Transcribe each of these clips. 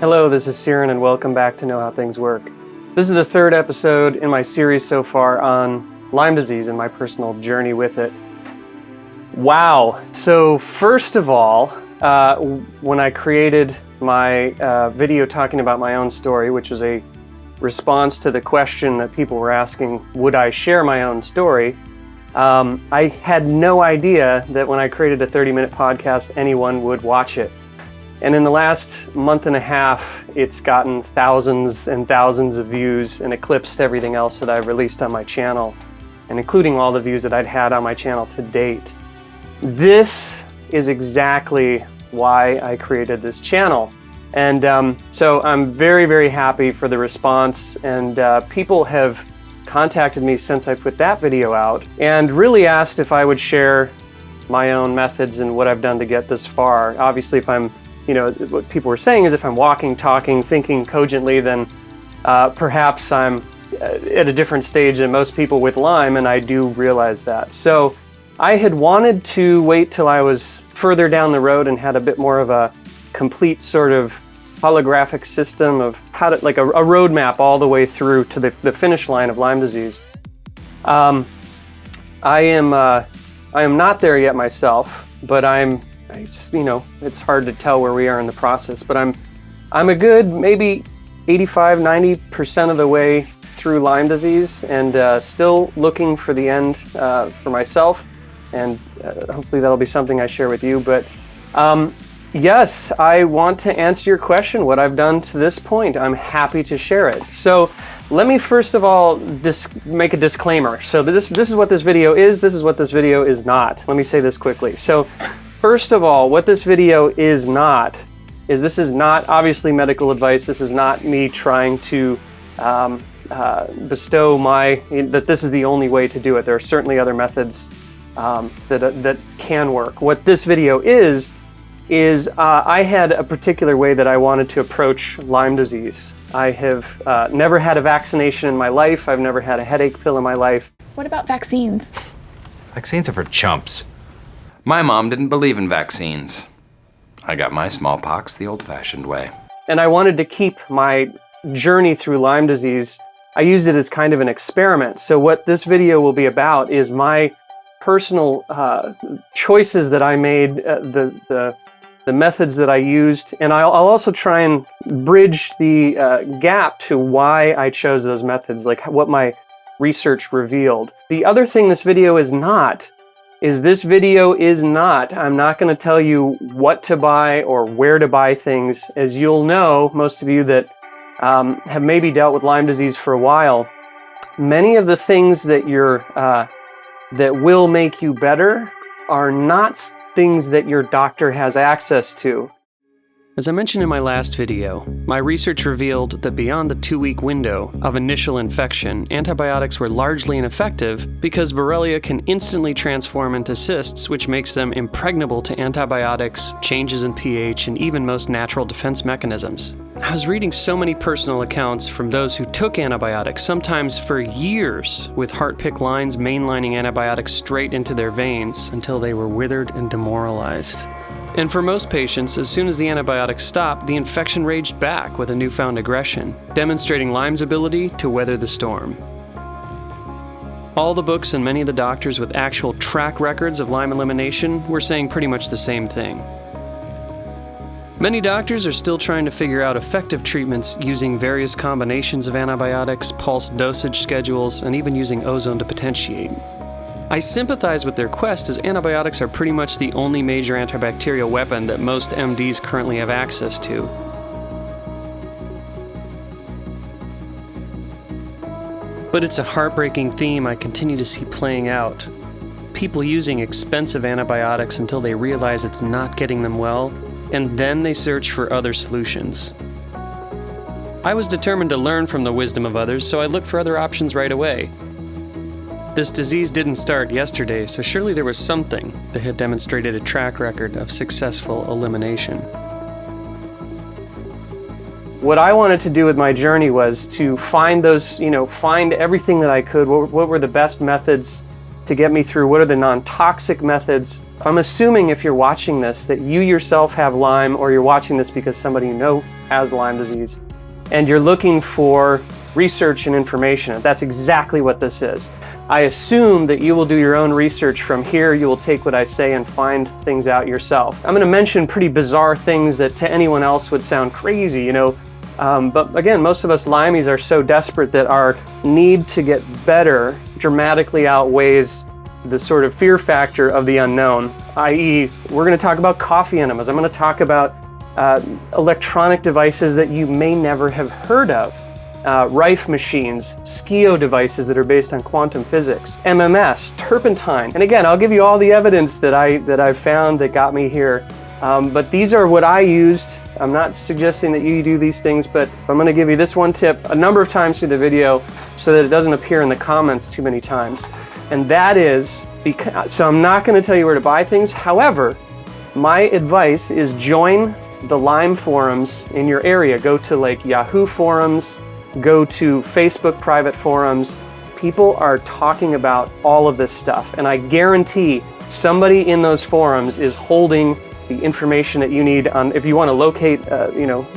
Hello, this is Xiren and welcome back to Know How Things Work. This is the third episode in my series so far on Lyme disease and my personal journey with it. Wow. So first of all, when I created my video talking about my own story, which was a response to the question that people were asking, would I share my own story? I had no idea that when I created a 30-minute podcast, anyone would watch it. And in the last month and a half, it's gotten thousands and thousands of views and eclipsed everything else that I've released on my channel, and including all the views that I'd had on my channel to date. This is exactly why I created this channel. And so I'm very, very happy for the response, and people have contacted me since I put that video out and really asked if I would share my own methods and what I've done to get this far. Obviously, if I'm what people were saying is if I'm walking, talking, thinking cogently, then perhaps I'm at a different stage than most people with Lyme, and I do realize that. So I had wanted to wait till I was further down the road and had a bit more of a complete sort of holographic system of how to, like a roadmap all the way through to the finish line of Lyme disease. I am not there yet myself, but it's hard to tell where we are in the process, but I'm a good maybe 85-90% of the way through Lyme disease, and still looking for the end for myself, and hopefully that'll be something I share with you. But yes, I want to answer your question, what I've done to this point. I'm happy to share it. So let me first of all make a disclaimer. So this is what this video is, this is what this video is not. Let me say this quickly. So first of all, what this video is not is this is not obviously medical advice. This is not me trying to bestow that this is the only way to do it. There are certainly other methods that can work. What this video is I had a particular way that I wanted to approach Lyme disease. I have never had a vaccination in my life. I've never had a headache pill in my life. What about vaccines? Vaccines are for chumps. My mom didn't believe in vaccines. I got my smallpox the old-fashioned way. And I wanted to keep my journey through Lyme disease. I used it as kind of an experiment. So what this video will be about is my personal choices that I made, the methods that I used, and I'll also try and bridge the gap to why I chose those methods, like what my research revealed. The other thing this video is not, I'm not going to tell you what to buy or where to buy things. As you'll know, most of you that have maybe dealt with Lyme disease for a while, many of the things that that will make you better are not things that your doctor has access to. As I mentioned in my last video, my research revealed that beyond the 2-week window of initial infection, antibiotics were largely ineffective because Borrelia can instantly transform into cysts, which makes them impregnable to antibiotics, changes in pH, and even most natural defense mechanisms. I was reading so many personal accounts from those who took antibiotics, sometimes for years, with heart-pick lines mainlining antibiotics straight into their veins until they were withered and demoralized. And for most patients, as soon as the antibiotics stopped, the infection raged back with a newfound aggression, demonstrating Lyme's ability to weather the storm. All the books and many of the doctors with actual track records of Lyme elimination were saying pretty much the same thing. Many doctors are still trying to figure out effective treatments using various combinations of antibiotics, pulse dosage schedules, and even using ozone to potentiate. I sympathize with their quest, as antibiotics are pretty much the only major antibacterial weapon that most MDs currently have access to. But it's a heartbreaking theme I continue to see playing out. People using expensive antibiotics until they realize it's not getting them well, and then they search for other solutions. I was determined to learn from the wisdom of others, so I looked for other options right away. This disease didn't start yesterday, so surely there was something that had demonstrated a track record of successful elimination. What I wanted to do with my journey was to find find everything that I could. What were the best methods to get me through? What are the non-toxic methods? I'm assuming if you're watching this that you yourself have Lyme, or you're watching this because somebody you know has Lyme disease, and you're looking for research and information. That's exactly what this is. I assume that you will do your own research from here. You will take what I say and find things out yourself. I'm going to mention pretty bizarre things that to anyone else would sound crazy, but again, most of us Lymies are so desperate that our need to get better dramatically outweighs the sort of fear factor of the unknown, i.e. we're going to talk about coffee enemas. I'm going to talk about electronic devices that you may never have heard of. Rife machines, SCIO devices that are based on quantum physics, MMS, Turpentine. And again, I'll give you all the evidence that I've found that got me here. But these are what I used. I'm not suggesting that you do these things, but I'm going to give you this one tip a number of times through the video so that it doesn't appear in the comments too many times. And that is, so I'm not going to tell you where to buy things. However, my advice is join the Lyme forums in your area. Go to like Yahoo forums, go to Facebook private forums. People are talking about all of this stuff, and I guarantee somebody in those forums is holding the information that you need on if you want to locate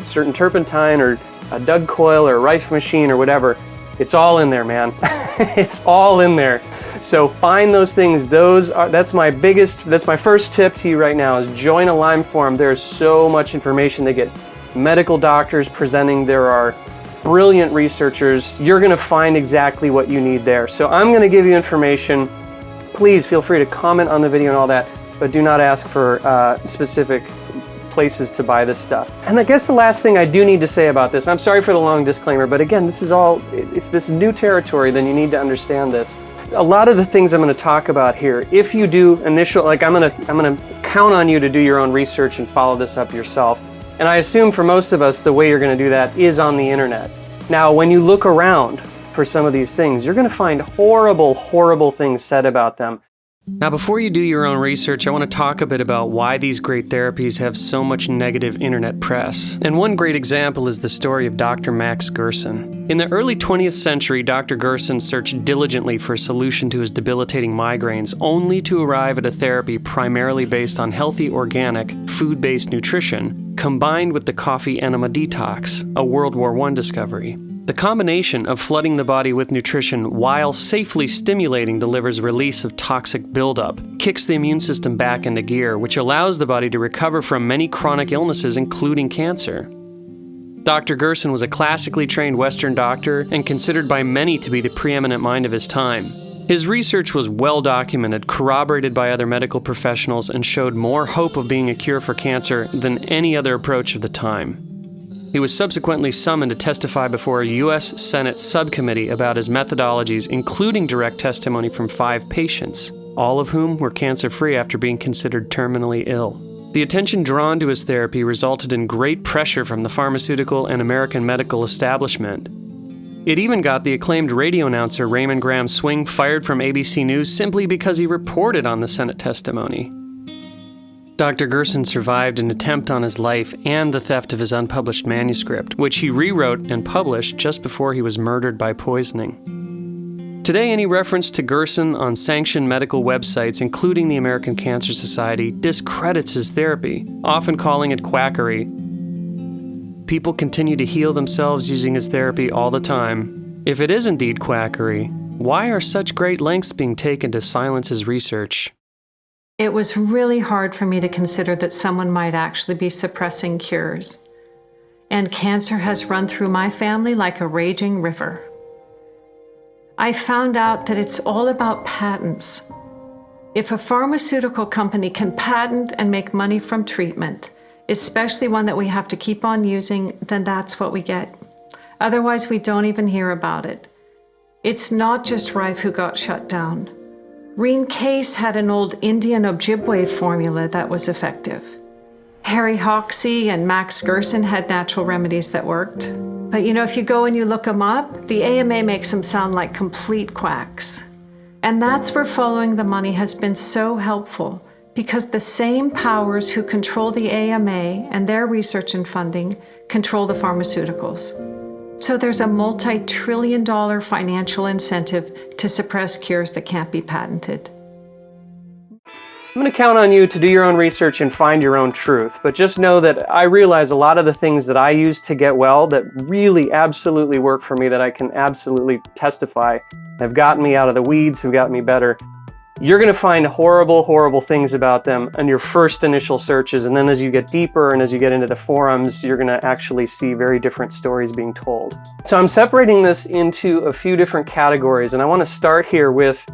certain turpentine or a Doug coil or a Rife machine or whatever. It's all in there, man. It's all in there. So find those things. That's my first tip to you right now is join a Lyme forum. There's so much information. They get medical doctors presenting. There are brilliant researchers. You're going to find exactly what you need there. So I'm going to give you information. Please feel free to comment on the video and all that, but do not ask for specific places to buy this stuff. And I guess the last thing I do need to say about this, and I'm sorry for the long disclaimer, but again, this is all, if this is new territory, then you need to understand this. A lot of the things I'm going to talk about here, if you do I'm going to count on you to do your own research and follow this up yourself. And I assume for most of us, the way you're going to do that is on the internet. Now, when you look around for some of these things, you're going to find horrible, horrible things said about them. Now, before you do your own research, I want to talk a bit about why these great therapies have so much negative internet press. And one great example is the story of Dr. Max Gerson. In the early 20th century, Dr. Gerson searched diligently for a solution to his debilitating migraines, only to arrive at a therapy primarily based on healthy, organic, food-based nutrition, combined with the coffee enema detox, a World War I discovery. The combination of flooding the body with nutrition while safely stimulating the liver's release of toxic buildup kicks the immune system back into gear, which allows the body to recover from many chronic illnesses, including cancer. Dr. Gerson was a classically trained Western doctor and considered by many to be the preeminent mind of his time. His research was well documented, corroborated by other medical professionals, and showed more hope of being a cure for cancer than any other approach of the time. He was subsequently summoned to testify before a U.S. Senate subcommittee about his methodologies, including direct testimony from 5 patients, all of whom were cancer-free after being considered terminally ill. The attention drawn to his therapy resulted in great pressure from the pharmaceutical and American medical establishment. It even got the acclaimed radio announcer Raymond Graham Swing fired from ABC News simply because he reported on the Senate testimony. Dr. Gerson survived an attempt on his life and the theft of his unpublished manuscript, which he rewrote and published just before he was murdered by poisoning. Today, any reference to Gerson on sanctioned medical websites, including the American Cancer Society, discredits his therapy, often calling it quackery. People continue to heal themselves using his therapy all the time. If it is indeed quackery, why are such great lengths being taken to silence his research? It was really hard for me to consider that someone might actually be suppressing cures. And cancer has run through my family like a raging river. I found out that it's all about patents. If a pharmaceutical company can patent and make money from treatment, especially one that we have to keep on using, then that's what we get. Otherwise, we don't even hear about it. It's not just Rife who got shut down. Reen Case had an old Indian Ojibwe formula that was effective. Harry Hoxsey and Max Gerson had natural remedies that worked. But if you go and you look them up, the AMA makes them sound like complete quacks. And that's where following the money has been so helpful, because the same powers who control the AMA and their research and funding control the pharmaceuticals. So there's a multi-trillion-dollar financial incentive to suppress cures that can't be patented. I'm going to count on you to do your own research and find your own truth, but just know that I realize a lot of the things that I use to get well that really absolutely work for me, that I can absolutely testify have gotten me out of the weeds, have gotten me better. You're going to find horrible, horrible things about them in your first initial searches, and then as you get deeper and as you get into the forums, you're going to actually see very different stories being told. So I'm separating this into a few different categories, and I want to start here with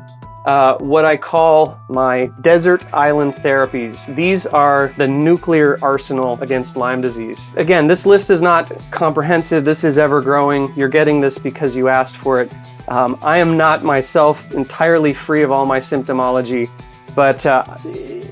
what I call my desert island therapies. These are the nuclear arsenal against Lyme disease. Again, this list is not comprehensive. This is ever growing. You're getting this because you asked for it. I am not myself entirely free of all my symptomology, but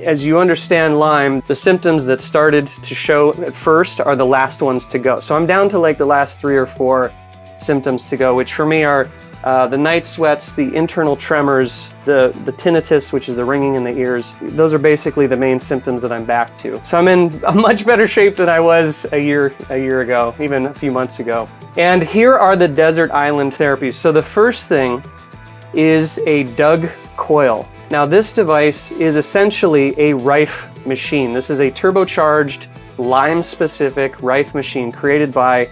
as you understand Lyme, the symptoms that started to show at first are the last ones to go. So I'm down to like the last 3 or 4 symptoms to go, which for me are the night sweats, the internal tremors, the tinnitus, which is the ringing in the ears. Those are basically the main symptoms that I'm back to. So I'm in a much better shape than I was a year ago, even a few months ago. And here are the desert island therapies. So the first thing is a Doug Coil. Now this device is essentially a Rife machine. This is a turbocharged Lyme-specific Rife machine created by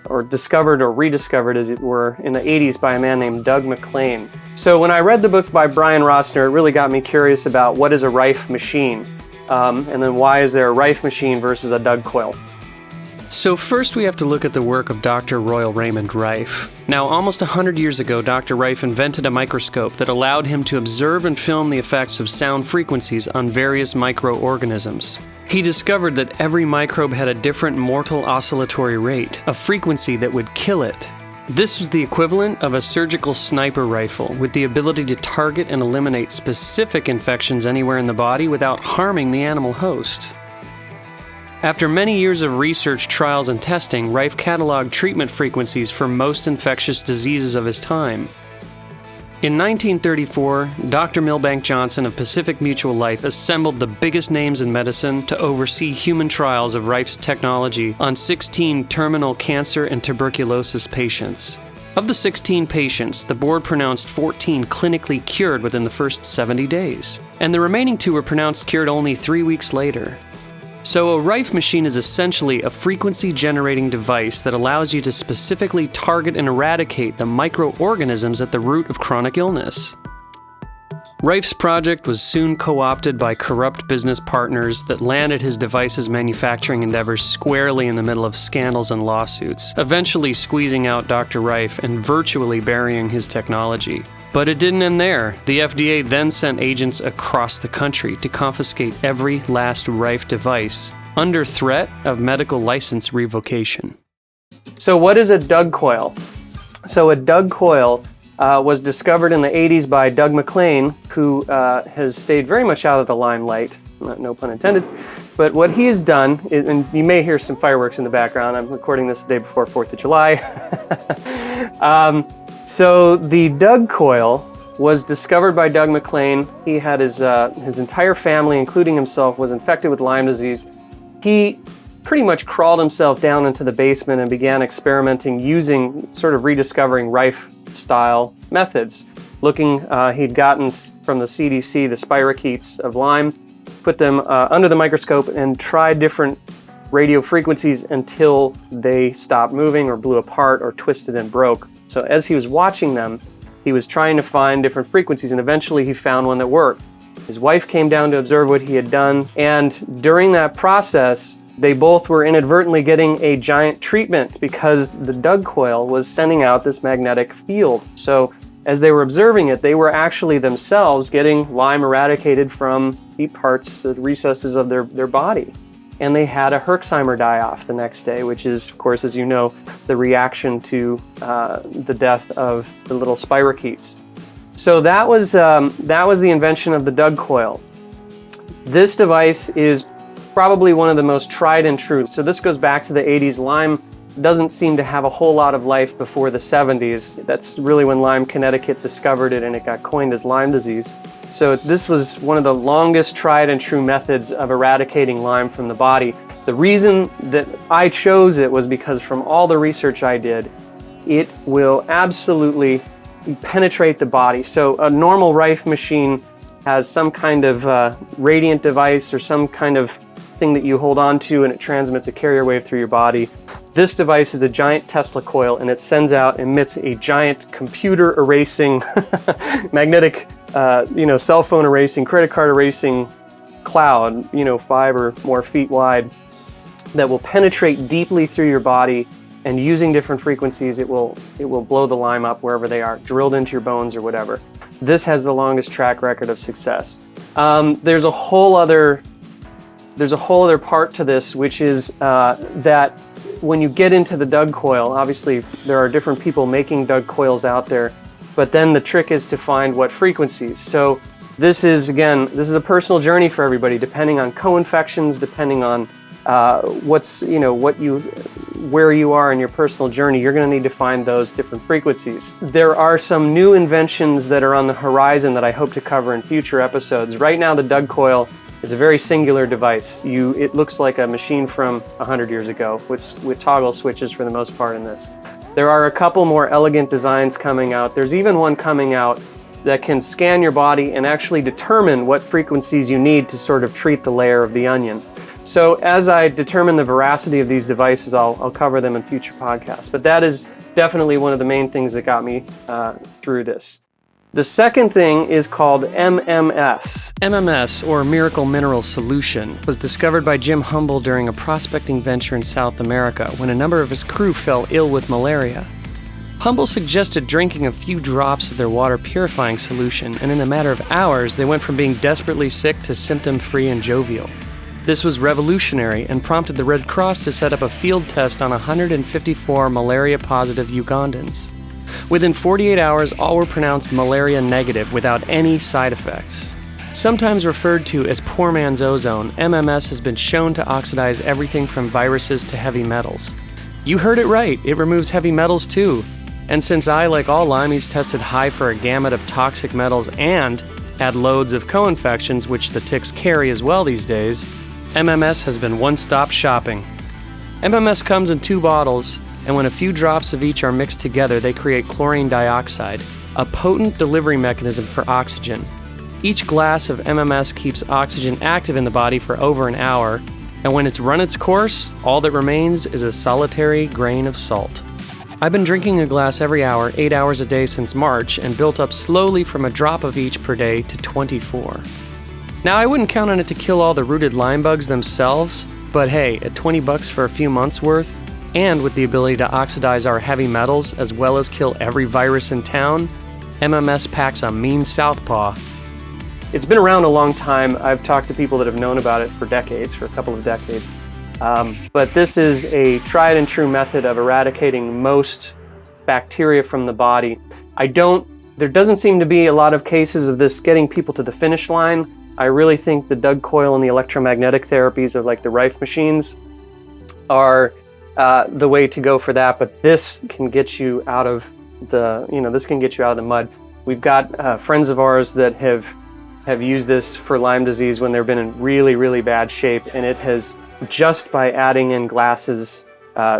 or discovered or rediscovered, as it were, in the 80s by a man named Doug McLean. So when I read the book by Brian Rossner, it really got me curious about what is a Rife machine, and then why is there a Rife machine versus a Doug Coil. So first we have to look at the work of Dr. Royal Raymond Rife. Now, almost 100 years ago, Dr. Rife invented a microscope that allowed him to observe and film the effects of sound frequencies on various microorganisms. He discovered that every microbe had a different mortal oscillatory rate, a frequency that would kill it. This was the equivalent of a surgical sniper rifle, with the ability to target and eliminate specific infections anywhere in the body without harming the animal host. After many years of research, trials, and testing, Rife cataloged treatment frequencies for most infectious diseases of his time. In 1934, Dr. Milbank Johnson of Pacific Mutual Life assembled the biggest names in medicine to oversee human trials of Rife's technology on 16 terminal cancer and tuberculosis patients. Of the 16 patients, the board pronounced 14 clinically cured within the first 70 days, and the remaining 2 were pronounced cured only 3 weeks later. So a Rife machine is essentially a frequency-generating device that allows you to specifically target and eradicate the microorganisms at the root of chronic illness. Rife's project was soon co-opted by corrupt business partners that landed his device's manufacturing endeavors squarely in the middle of scandals and lawsuits, eventually squeezing out Dr. Rife and virtually burying his technology. But it didn't end there. The FDA then sent agents across the country to confiscate every last Rife device under threat of medical license revocation. So what is a Doug Coil? So a Doug Coil was discovered in the 80s by Doug McLean, who has stayed very much out of the limelight, no pun intended. But what he has done, and you may hear some fireworks in the background, I'm recording this the day before 4th of July. So the Doug Coil was discovered by Doug McLean. He had his entire family, including himself, was infected with Lyme disease. He pretty much crawled himself down into the basement and began experimenting using, sort of rediscovering Rife-style methods. He'd gotten from the CDC the spirochetes of Lyme, put them under the microscope and tried different radio frequencies until they stopped moving or blew apart or twisted and broke. So as he was watching them, he was trying to find different frequencies, and eventually he found one that worked. His wife came down to observe what he had done, and during that process, they both were inadvertently getting a giant treatment because the Doug Coil was sending out this magnetic field. So as they were observing it, they were actually themselves getting Lyme eradicated from deep parts, the recesses of their body. And they had a Herxheimer die-off the next day, which is, of course, as you know, the reaction to the death of the little spirochetes. So that was the invention of the Doug Coil. This device is probably one of the most tried and true. So this goes back to the 80s. Lyme doesn't seem to have a whole lot of life before the 70s. That's really when Lyme, Connecticut discovered it, and it got coined as Lyme disease. So this was one of the longest tried and true methods of eradicating Lyme from the body. The reason that I chose it was because from all the research I did, it will absolutely penetrate the body. So a normal Rife machine has some kind of radiant device or some kind of thing that you hold on to and it transmits a carrier wave through your body. This device is a giant Tesla coil and it emits a giant computer erasing, magnetic, cell phone erasing, credit card erasing cloud, 5 or more feet wide, that will penetrate deeply through your body, and using different frequencies, it will blow the Lyme up wherever they are, drilled into your bones or whatever. This has the longest track record of success. There's a whole other part to this, which is that when you get into the Doug coil, obviously there are different people making Doug coils out there, but then the trick is to find what frequencies. So this is a personal journey for everybody, depending on co-infections, depending on where you are in your personal journey. You're going to need to find those different frequencies. There are some new inventions that are on the horizon that I hope to cover in future episodes. Right now, the Doug coil is a very singular device. It looks like a machine from 100 years ago with toggle switches for the most part in this. There are a couple more elegant designs coming out. There's even one coming out that can scan your body and actually determine what frequencies you need to sort of treat the layer of the onion. So as I determine the veracity of these devices, I'll cover them in future podcasts. But that is definitely one of the main things that got me through this. The second thing is called MMS. MMS, or Miracle Mineral Solution, was discovered by Jim Humble during a prospecting venture in South America when a number of his crew fell ill with malaria. Humble suggested drinking a few drops of their water purifying solution, and in a matter of hours, they went from being desperately sick to symptom-free and jovial. This was revolutionary and prompted the Red Cross to set up a field test on 154 malaria-positive Ugandans. Within 48 hours, all were pronounced malaria negative without any side effects. Sometimes referred to as poor man's ozone, MMS has been shown to oxidize everything from viruses to heavy metals. You heard it right, it removes heavy metals too. And since I, like all Lymies, tested high for a gamut of toxic metals and had loads of co-infections, which the ticks carry as well these days, MMS has been one-stop shopping. MMS comes in 2 bottles, and when a few drops of each are mixed together, they create chlorine dioxide, a potent delivery mechanism for oxygen. Each glass of MMS keeps oxygen active in the body for over an hour, and when it's run its course, all that remains is a solitary grain of salt. I've been drinking a glass every hour, 8 hours a day since March, and built up slowly from a drop of each per day to 24. Now, I wouldn't count on it to kill all the rooted Lyme bugs themselves, but hey, at $20 for a few months worth, and with the ability to oxidize our heavy metals as well as kill every virus in town, MMS packs a mean southpaw. It's been around a long time. I've talked to people that have known about it for decades, for a couple of decades. But this is a tried and true method of eradicating most bacteria from the body. There doesn't seem to be a lot of cases of this getting people to the finish line. I really think the Doug coil and the electromagnetic therapies of like the Rife machines are the way to go for that, but this can get you out of the mud. We've got friends of ours that have used this for Lyme disease when they've been in really, really bad shape, and it has, just by adding in glasses,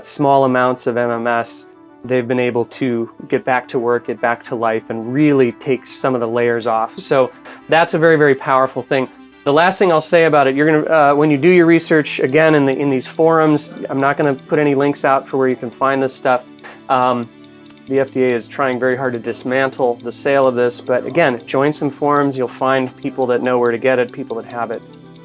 small amounts of MMS, they've been able to get back to work, get back to life, and really take some of the layers off. So that's a very, very powerful thing. The last thing I'll say about it, you're gonna when you do your research again in these forums, I'm not going to put any links out for where you can find this stuff. The FDA is trying very hard to dismantle the sale of this, but again, join some forums. You'll find people that know where to get it, people that have it.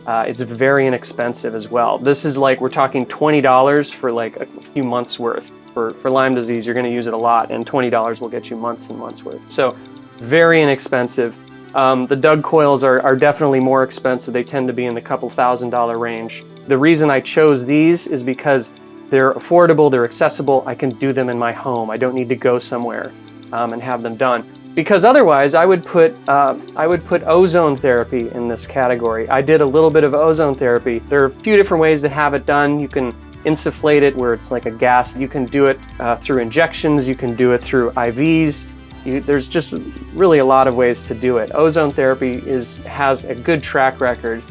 It's very inexpensive as well. This is like, we're talking $20 for like a few months worth. For Lyme disease, you're going to use it a lot, and $20 will get you months and months worth. So very inexpensive. The Doug coils are definitely more expensive. They tend to be in the couple $1,000 range. The reason I chose these is because they're affordable, they're accessible. I can do them in my home. I don't need to go somewhere and have them done. Because otherwise, I would put ozone therapy in this category. I did a little bit of ozone therapy. There are a few different ways to have it done. You can insufflate it where it's like a gas. You can do it through injections. You can do it through IVs. There's just really a lot of ways to do it. Ozone therapy has a good track record.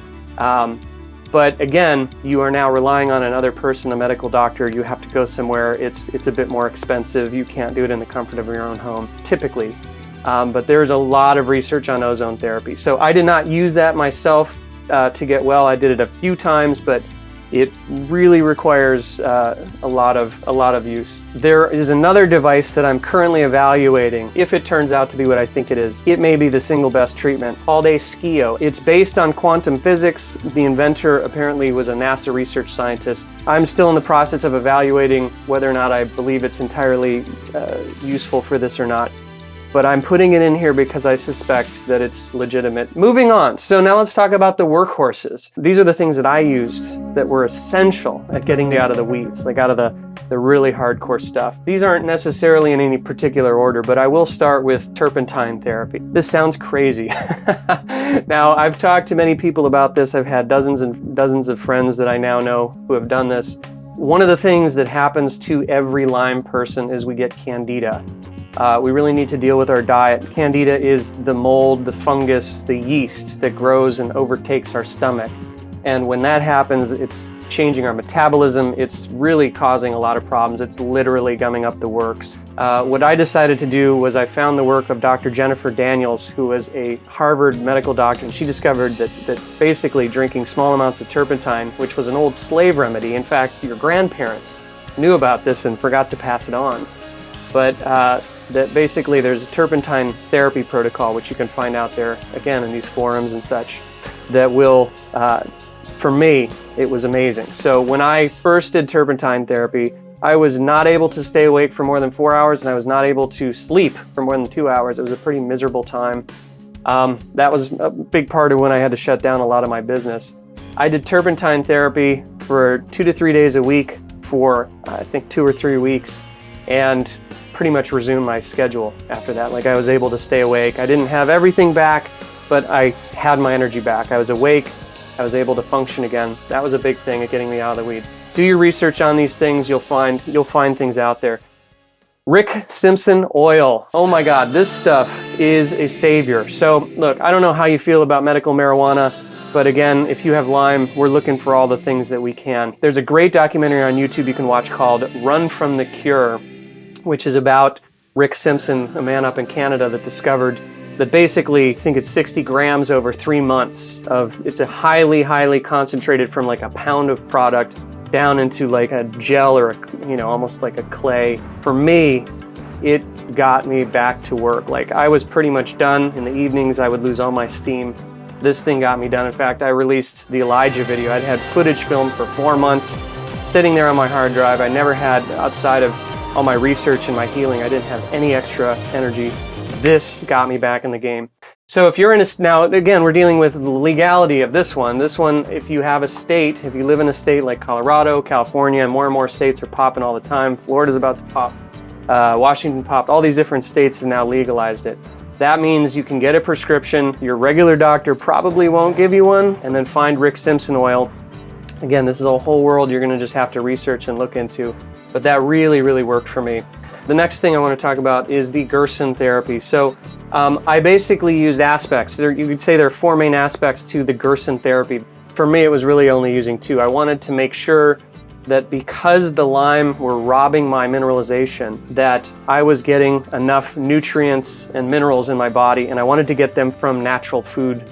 But again, you are now relying on another person, a medical doctor. You have to go somewhere. It's a bit more expensive. You can't do it in the comfort of your own home, typically. But there's a lot of research on ozone therapy. So I did not use that myself to get well. I did it a few times, but it really requires a lot of use. There is another device that I'm currently evaluating. If it turns out to be what I think it is, it may be the single best treatment, called a SCIO. It's based on quantum physics. The inventor apparently was a NASA research scientist. I'm still in the process of evaluating whether or not I believe it's entirely useful for this or not. But I'm putting it in here because I suspect that it's legitimate. Moving on. So now let's talk about the workhorses. These are the things that I used that were essential at getting me out of the weeds, like out of the really hardcore stuff. These aren't necessarily in any particular order, but I will start with turpentine therapy. This sounds crazy. Now, I've talked to many people about this. I've had dozens and dozens of friends that I now know who have done this. One of the things that happens to every Lyme person is we get candida. We really need to deal with our diet. Candida is the mold, the fungus, the yeast that grows and overtakes our stomach. And when that happens, it's changing our metabolism. It's really causing a lot of problems. It's literally gumming up the works. What I decided to do was I found the work of Dr. Jennifer Daniels, who was a Harvard medical doctor, and she discovered that basically drinking small amounts of turpentine, which was an old slave remedy, in fact, your grandparents knew about this and forgot to pass it on. But that basically there's a turpentine therapy protocol, which you can find out there, again, in these forums and such, that will, for me, it was amazing. So when I first did turpentine therapy, I was not able to stay awake for more than 4 hours, and I was not able to sleep for more than 2 hours. It was a pretty miserable time. That was a big part of when I had to shut down a lot of my business. I did turpentine therapy for 2 to 3 days a week for, I think, 2 or 3 weeks, and pretty much resumed my schedule after that. Like, I was able to stay awake. I didn't have everything back, but I had my energy back. I was awake. I was able to function again. That was a big thing at getting me out of the weeds. Do your research on these things. You'll find things out there. Simpson Oil. Oh my God, this stuff is a savior. So look, I don't know how you feel about medical marijuana, but again, if you have Lyme, we're looking for all the things that we can. There's a great documentary on YouTube you can watch called Run from the Cure, which is about Rick Simpson, a man up in Canada that discovered that basically, I think it's 60 grams over 3 months of, it's a highly, highly concentrated from like a pound of product down into like a gel or almost like a clay. For me, it got me back to work. Like, I was pretty much done. In the evenings, I would lose all my steam. This thing got me done. In fact, I released the Elijah video. I'd had footage filmed for 4 months, sitting there on my hard drive. I never had, outside of all my research and my healing, I didn't have any extra energy. This got me back in the game. So if you're in now again, we're dealing with the legality of this one. This one, if you have a state, if you live in a state like Colorado, California, and more states are popping all the time. Florida's about to pop. Washington popped. All these different states have now legalized it. That means you can get a prescription. Your regular doctor probably won't give you one, and then find Rick Simpson Oil. Again, this is a whole world you're gonna just have to research and look into. But that really, really worked for me. The next thing I want to talk about is the Gerson therapy. So I basically used aspects. You could say there are 4 main aspects to the Gerson therapy. For me, it was really only using 2. I wanted to make sure that because the Lyme were robbing my mineralization, that I was getting enough nutrients and minerals in my body, and I wanted to get them from natural food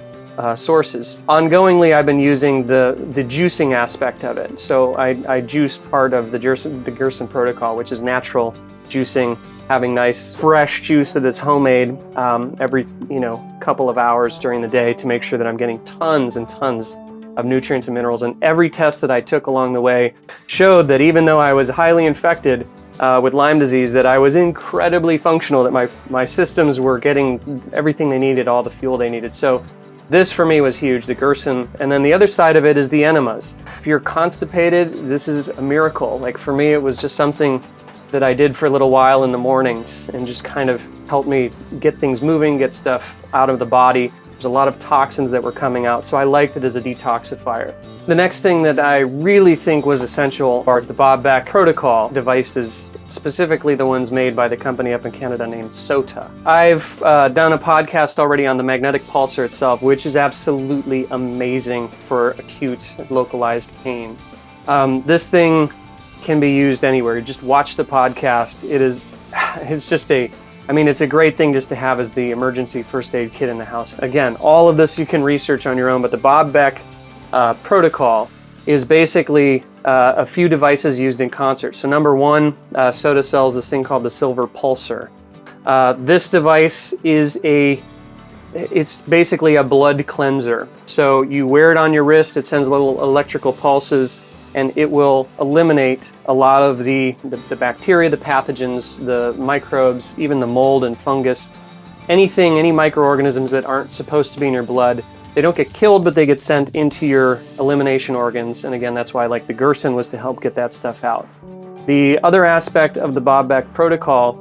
sources. Ongoingly, I've been using the juicing aspect of it. So I juice part of the Gerson protocol, which is natural juicing, having nice fresh juice that is homemade every couple of hours during the day to make sure that I'm getting tons and tons of nutrients and minerals. And every test that I took along the way showed that even though I was highly infected with Lyme disease, that I was incredibly functional, that my systems were getting everything they needed, all the fuel they needed. So this for me was huge, the Gerson. And then the other side of it is the enemas. If you're constipated, this is a miracle. Like, for me, it was just something that I did for a little while in the mornings and just kind of helped me get things moving, get stuff out of the body. There's a lot of toxins that were coming out, so I liked it as a detoxifier. The next thing that I really think was essential are the BECK protocol devices, specifically the ones made by the company up in Canada named SOTA. I've done a podcast already on the magnetic pulsar itself, which is absolutely amazing for acute localized pain. This thing can be used anywhere. Just watch the podcast. It's just a I mean, it's a great thing just to have as the emergency first aid kit in the house. Again, all of this you can research on your own, but the Bob Beck protocol is basically a few devices used in concert. So number one, SOTA sells this thing called the Silver Pulsar. This device it's basically a blood cleanser. So you wear it on your wrist, it sends little electrical pulses, and it will eliminate a lot of the bacteria, the pathogens, the microbes, even the mold and fungus, any microorganisms that aren't supposed to be in your blood. They don't get killed, but they get sent into your elimination organs. And again, that's why like the Gerson was to help get that stuff out. The other aspect of the Bob Beck protocol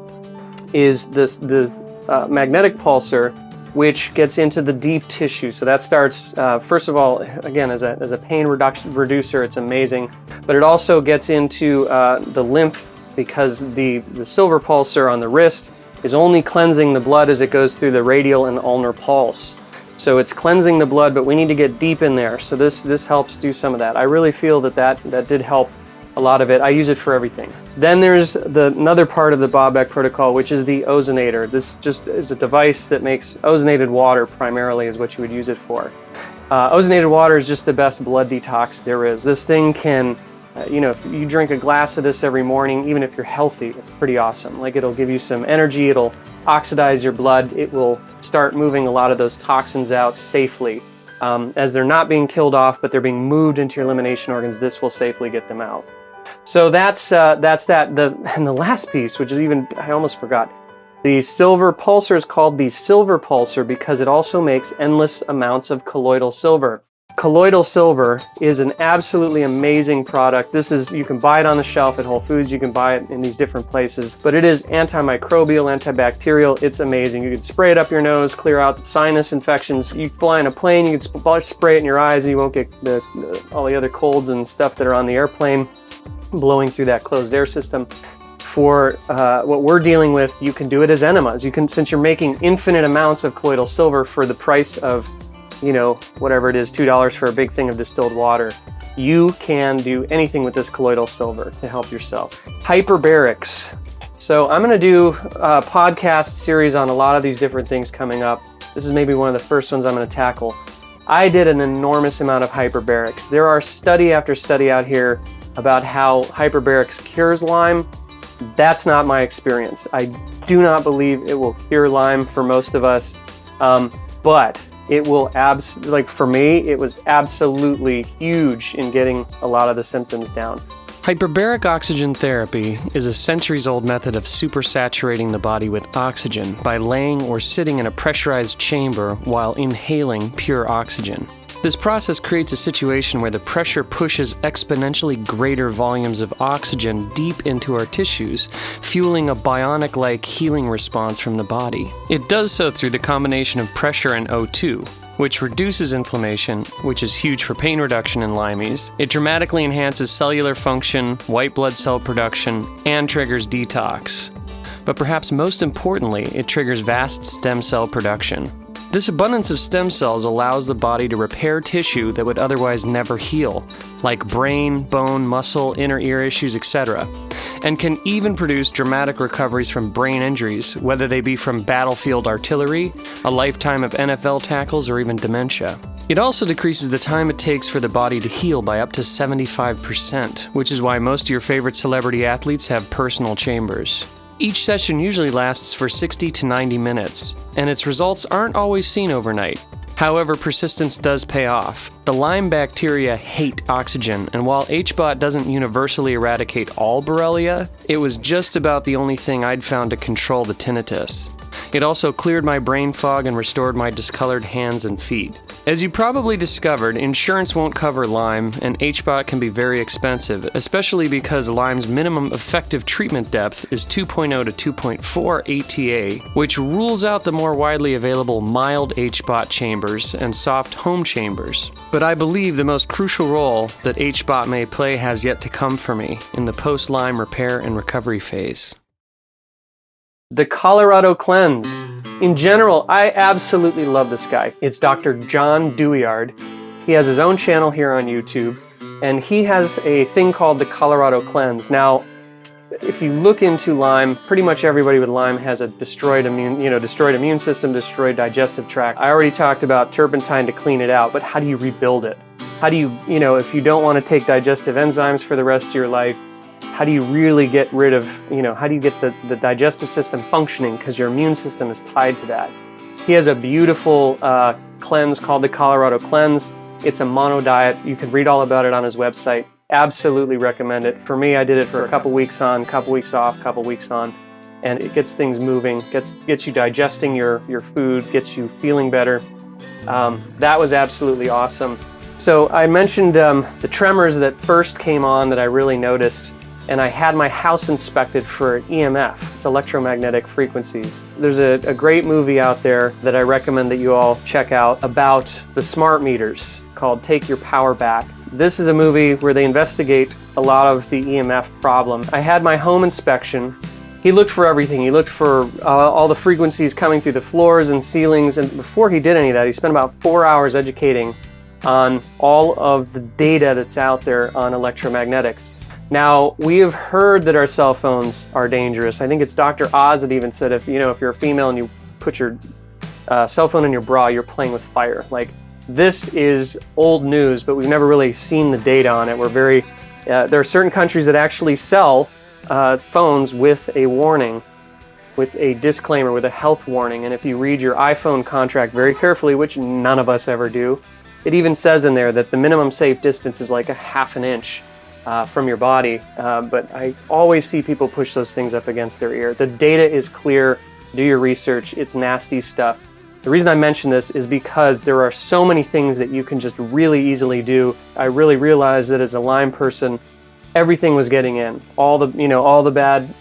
is the magnetic pulsar, which gets into the deep tissue. So that starts, first of all, again, as a pain reducer, it's amazing. But it also gets into the lymph, because the silver pulsar on the wrist is only cleansing the blood as it goes through the radial and ulnar pulse. So it's cleansing the blood, but we need to get deep in there. So this helps do some of that. I really feel that did help a lot of it. I use it for everything. Then there's another part of the Bob Beck protocol, which is the ozonator. This just is a device that makes ozonated water, primarily is what you would use it for. Ozonated water is just the best blood detox there is. This thing can, if you drink a glass of this every morning, even if you're healthy, it's pretty awesome. Like, it'll give you some energy, it'll oxidize your blood, it will start moving a lot of those toxins out safely. As they're not being killed off, but they're being moved into your elimination organs, this will safely get them out. So that's that. And the last piece, which is I almost forgot. The silver pulsar is called the silver pulsar because it also makes endless amounts of colloidal silver. Colloidal silver is an absolutely amazing product. You can buy it on the shelf at Whole Foods, you can buy it in these different places, but it is antimicrobial, antibacterial, it's amazing. You can spray it up your nose, clear out sinus infections. You fly in a plane, you can spray it in your eyes and you won't get all the other colds and stuff that are on the airplane blowing through that closed air system. For what we're dealing with, you can do it as enemas. Since you're making infinite amounts of colloidal silver for the price of whatever it is, $2 for a big thing of distilled water, you can do anything with this colloidal silver to help yourself. Hyperbarics. So I'm going to do a podcast series on a lot of these different things coming up. This is maybe one of the first ones I'm going to tackle. I did an enormous amount of hyperbarics. There are study after study out here about how hyperbarics cures Lyme. That's not my experience. I do not believe it will cure Lyme for most of us, but it will for me, it was absolutely huge in getting a lot of the symptoms down. Hyperbaric oxygen therapy is a centuries-old method of supersaturating the body with oxygen by laying or sitting in a pressurized chamber while inhaling pure oxygen. This process creates a situation where the pressure pushes exponentially greater volumes of oxygen deep into our tissues, fueling a bionic-like healing response from the body. It does so through the combination of pressure and O2, which reduces inflammation, which is huge for pain reduction in Lymies. It dramatically enhances cellular function, white blood cell production, and triggers detox. But perhaps most importantly, it triggers vast stem cell production. This abundance of stem cells allows the body to repair tissue that would otherwise never heal, like brain, bone, muscle, inner ear issues, etc., and can even produce dramatic recoveries from brain injuries, whether they be from battlefield artillery, a lifetime of NFL tackles, or even dementia. It also decreases the time it takes for the body to heal by up to 75%, which is why most of your favorite celebrity athletes have personal chambers. Each session usually lasts for 60 to 90 minutes, and its results aren't always seen overnight. However, persistence does pay off. The Lyme bacteria hate oxygen, and while HBOT doesn't universally eradicate all Borrelia, it was just about the only thing I'd found to control the tinnitus. It also cleared my brain fog and restored my discolored hands and feet. As you probably discovered, insurance won't cover Lyme, and HBOT can be very expensive, especially because Lyme's minimum effective treatment depth is 2.0 to 2.4 ATA, which rules out the more widely available mild HBOT chambers and soft home chambers. But I believe the most crucial role that HBOT may play has yet to come for me in the post-Lyme repair and recovery phase. The Colorado Cleanse. In general, I absolutely love this guy. It's Dr. John Deweyard. He has his own channel here on YouTube, and he has a thing called the Colorado Cleanse. Now, if you look into Lyme, pretty much everybody with Lyme has a destroyed immune system, destroyed digestive tract. I already talked about turpentine to clean it out, but how do you rebuild it? How do you, if you don't want to take digestive enzymes for the rest of your life, how do you really get rid of, how do you get the digestive system functioning? Because your immune system is tied to that. He has a beautiful cleanse called the Colorado Cleanse. It's a mono diet. You can read all about it on his website. Absolutely recommend it. For me, I did it for a couple weeks on, couple weeks off, couple weeks on, and it gets things moving, gets you digesting your food, gets you feeling better. That was absolutely awesome. So I mentioned the tremors that first came on that I really noticed, and I had my house inspected for EMF. It's electromagnetic frequencies. There's a great movie out there that I recommend that you all check out about the smart meters called Take Your Power Back. This is a movie where they investigate a lot of the EMF problem. I had my home inspection. He looked for everything. He looked for all the frequencies coming through the floors and ceilings, and before he did any of that, he spent about 4 hours educating on all of the data that's out there on electromagnetics. Now, we have heard that our cell phones are dangerous. I think it's Dr. Oz that even said if you're a female and you put your cell phone in your bra, you're playing with fire. Like, this is old news, but we've never really seen the data on it. There are certain countries that actually sell phones with a warning, with a disclaimer, with a health warning. And if you read your iPhone contract very carefully, which none of us ever do, it even says in there that the minimum safe distance is like a half an inch from your body. But I always see people push those things up against their ear. The data is clear. Do your research. It's nasty stuff. The reason I mention this is because there are so many things that you can just really easily do. I really realized that as a Lyme person, everything was getting in. All the bad,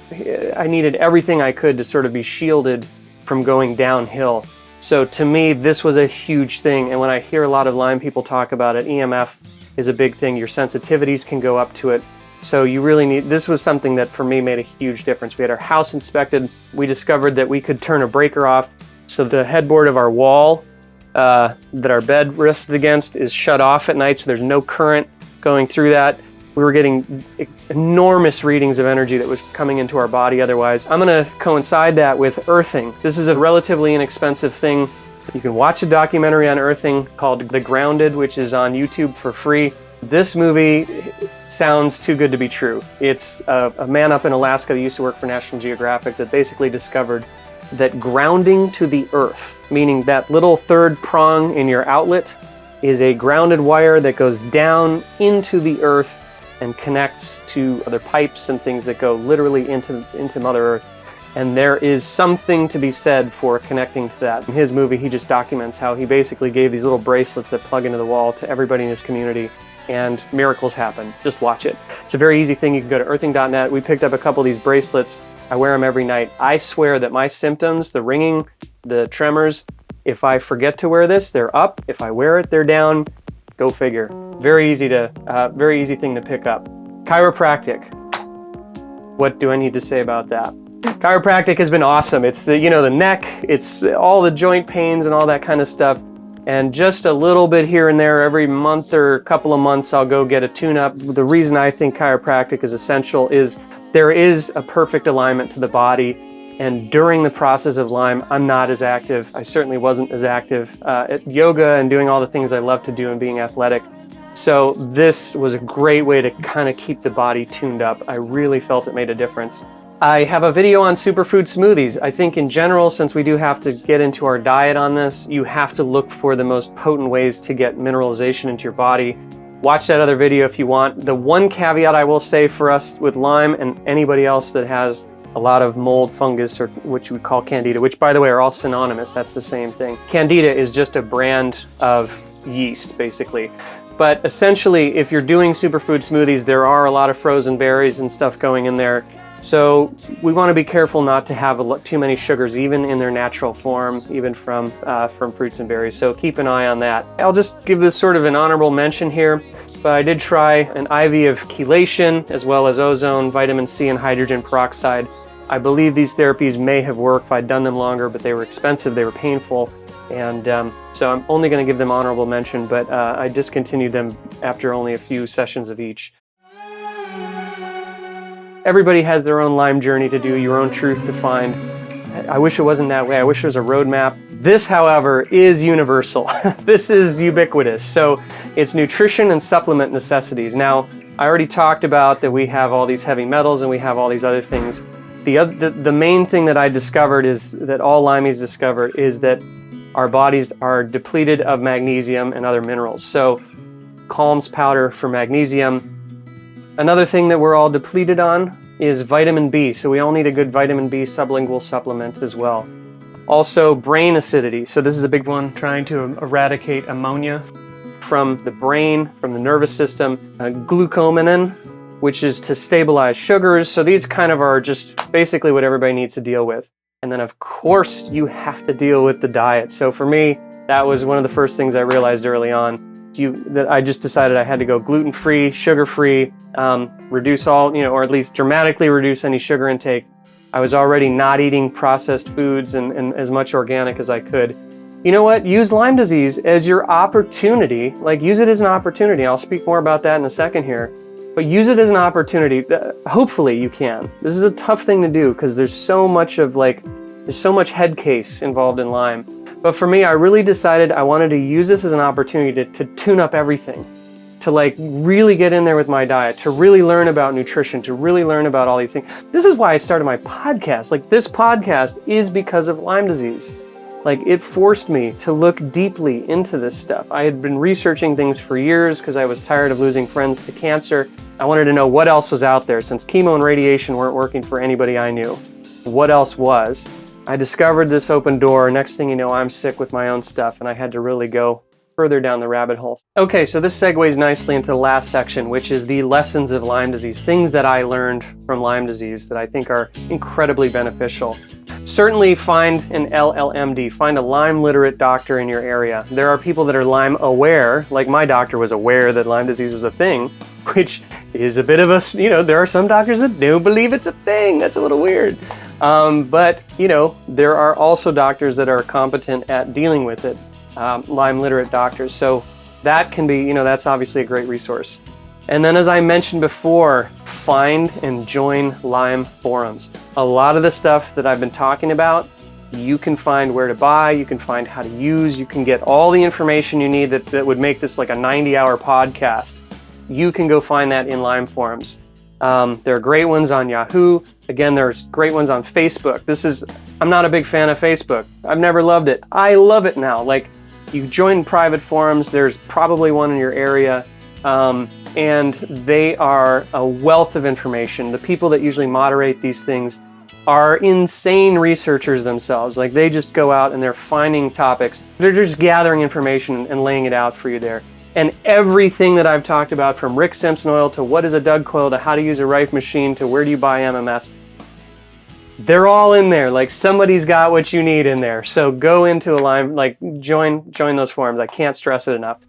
I needed everything I could to sort of be shielded from going downhill. So to me, this was a huge thing. And when I hear a lot of Lyme people talk about it, EMF is a big thing. Your sensitivities can go up to it. So you really this was something that for me made a huge difference. We had our house inspected. We discovered that we could turn a breaker off. So the headboard of our wall that our bed rested against is shut off at night, so there's no current going through that. We were getting enormous readings of energy that was coming into our body otherwise. I'm going to coincide that with earthing. This is a relatively inexpensive thing. You can watch a documentary on earthing called The Grounded, which is on YouTube for free. This movie sounds too good to be true. It's a man up in Alaska that used to work for National Geographic that basically discovered that grounding to the earth, meaning that little third prong in your outlet, is a grounded wire that goes down into the earth and connects to other pipes and things that go literally into Mother Earth. And there is something to be said for connecting to that. In his movie, he just documents how he basically gave these little bracelets that plug into the wall to everybody in his community, and miracles happen. Just watch it. It's a very easy thing. You can go to earthing.net. We picked up a couple of these bracelets. I wear them every night. I swear that my symptoms, the ringing, the tremors, if I forget to wear this, they're up. If I wear it, they're down. Go figure. Very easy thing to pick up. Chiropractic. What do I need to say about that? Chiropractic has been awesome. It's the neck, it's all the joint pains and all that kind of stuff. And just a little bit here and there, every month or a couple of months, I'll go get a tune-up. The reason I think chiropractic is essential is there is a perfect alignment to the body. And during the process of Lyme, I'm not as active. I certainly wasn't as active at yoga and doing all the things I love to do and being athletic. So this was a great way to kind of keep the body tuned up. I really felt it made a difference. I have a video on superfood smoothies. I think in general, since we do have to get into our diet on this, you have to look for the most potent ways to get mineralization into your body. Watch that other video if you want. The one caveat I will say for us with Lyme and anybody else that has a lot of mold, fungus, or what you would call candida, which by the way are all synonymous, that's the same thing. Candida is just a brand of yeast, basically. But essentially, if you're doing superfood smoothies, there are a lot of frozen berries and stuff going in there. So we want to be careful not to have too many sugars, even in their natural form, even from fruits and berries. So keep an eye on that. I'll just give this sort of an honorable mention here, but I did try an IV of Chelation, as well as Ozone, vitamin C, and hydrogen peroxide. I believe these therapies may have worked if I'd done them longer, but they were expensive, they were painful, and so I'm only going to give them honorable mention, but I discontinued them after only a few sessions of each. everybody has their own Lyme journey to do, your own truth to find. I wish it wasn't that way. I wish there was a roadmap. This, however, is universal. This is ubiquitous. So it's nutrition and supplement necessities. Now, I already talked about that we have all these heavy metals and we have all these other things. The main thing that I discovered is that all Lymies discover is that our bodies are depleted of magnesium and other minerals. So Calm's powder for magnesium. Another thing that we're all depleted on is vitamin B. So we all need a good vitamin B sublingual supplement as well. Also brain acidity. So this is a big one, trying to eradicate ammonia from the brain, from the nervous system. Glucosamine, which is to stabilize sugars. So these kind of are just basically what everybody needs to deal with. And then of course you have to deal with the diet. So for me, that was one of the first things I realized early on. That I just decided I had to go gluten-free, sugar-free, reduce all, or at least dramatically reduce any sugar intake. I was already not eating processed foods and as much organic as I could. You know what? Use Lyme disease as your opportunity. Like, use it as an opportunity. I'll speak more about that in a second here. But use it as an opportunity. Hopefully you can. This is a tough thing to do because there's so much head case involved in Lyme. But for me, I really decided I wanted to use this as an opportunity to tune up everything, to like really get in there with my diet, to really learn about nutrition, to really learn about all these things. This is why I started my podcast. Like, this podcast is because of Lyme disease. Like, it forced me to look deeply into this stuff. I had been researching things for years because I was tired of losing friends to cancer. I wanted to know what else was out there since chemo and radiation weren't working for anybody I knew. What else was? I discovered this open door. Next thing you know, I'm sick with my own stuff and I had to really go further down the rabbit hole. Okay, so this segues nicely into the last section, which is the lessons of Lyme disease, things that I learned from Lyme disease that I think are incredibly beneficial. Certainly find an LLMD, find a Lyme literate doctor in your area. There are people that are Lyme aware, like my doctor was aware that Lyme disease was a thing, which is a bit of a, there are some doctors that do believe it's a thing. That's a little weird. But there are also doctors that are competent at dealing with it, Lyme literate doctors. So that can be, that's obviously a great resource. And then, as I mentioned before, find and join Lyme forums. A lot of the stuff that I've been talking about, you can find where to buy, you can find how to use, you can get all the information you need that would make this like a 90-hour podcast. You can go find that in Lyme forums. There are great ones on Yahoo. Again, there's great ones on Facebook. I'm not a big fan of Facebook. I've never loved it. I love it now. Like, you join private forums, there's probably one in your area, and they are a wealth of information. The people that usually moderate these things are insane researchers themselves. Like, they just go out and they're finding topics. They're just gathering information and laying it out for you there. And everything that I've talked about, from Rick Simpson Oil to what is a Doug Coil to how to use a Rife machine to where do you buy MMS, they're all in there. Like, somebody's got what you need in there. So go into a Lyme, join those forums. I can't stress it enough.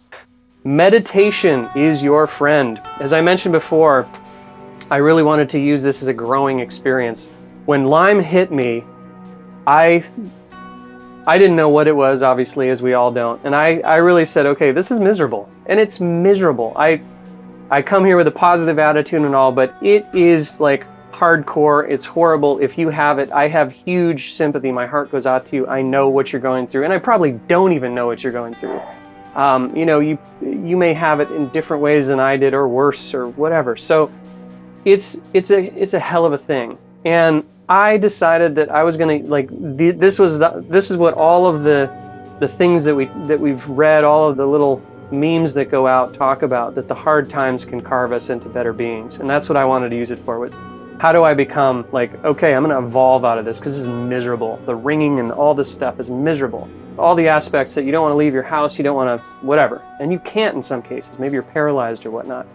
Meditation is your friend. As I mentioned before, I really wanted to use this as a growing experience. When Lyme hit me, I didn't know what it was, obviously, as we all don't. And I really said, okay, this is miserable. And it's miserable. I come here with a positive attitude and all, but it is like hardcore. It's horrible. If you have it, I have huge sympathy. My heart goes out to you. I know what you're going through. And I probably don't even know what you're going through. You may have it in different ways than I did, or worse, or whatever. So it's a hell of a thing. And I decided that I was going to, this is what all of the things that we've read, all of the little memes that go out talk about, that the hard times can carve us into better beings. And that's what I wanted to use it for, was how do I become okay, I'm going to evolve out of this because this is miserable. The ringing and all this stuff is miserable. All the aspects that you don't want to leave your house, you don't want to whatever. And you can't in some cases. Maybe you're paralyzed or whatnot.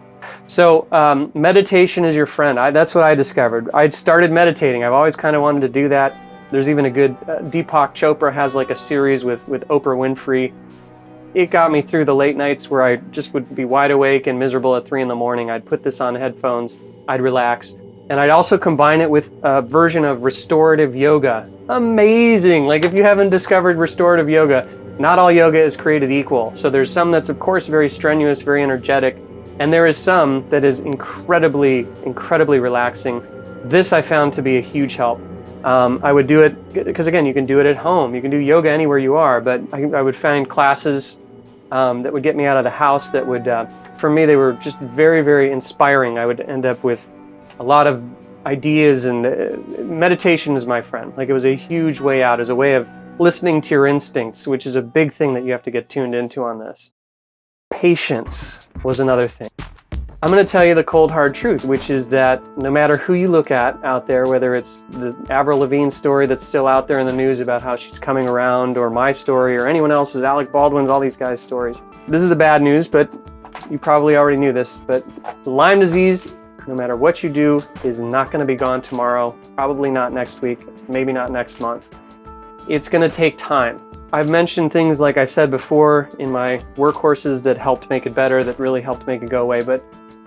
So meditation is your friend. That's what I discovered. I started meditating. I've always kind of wanted to do that. There's even a good, Deepak Chopra has like a series with Oprah Winfrey. It got me through the late nights where I just would be wide awake and miserable at 3 a.m. I'd put this on headphones, I'd relax. And I'd also combine it with a version of restorative yoga. Amazing. Like, if you haven't discovered restorative yoga, not all yoga is created equal. So there's some that's of course very strenuous, very energetic. And there is some that is incredibly, incredibly relaxing. This I found to be a huge help. I would do it, because again, you can do it at home. You can do yoga anywhere you are, but I would find classes that would get me out of the house that would, for me, they were just very, very inspiring. I would end up with a lot of ideas, and meditation is my friend. Like, it was a huge way out, as a way of listening to your instincts, which is a big thing that you have to get tuned into on this. Patience was another thing. I'm going to tell you the cold hard truth, which is that no matter who you look at out there, whether it's the Avril Lavigne story that's still out there in the news about how she's coming around, or my story, or anyone else's, Alec Baldwin's, all these guys' stories. This is the bad news, but you probably already knew this, but Lyme disease, no matter what you do, is not going to be gone tomorrow, probably not next week, maybe not next month. It's going to take time. I've mentioned things, like I said before, in my Workhorses that helped make it better, that really helped make it go away, but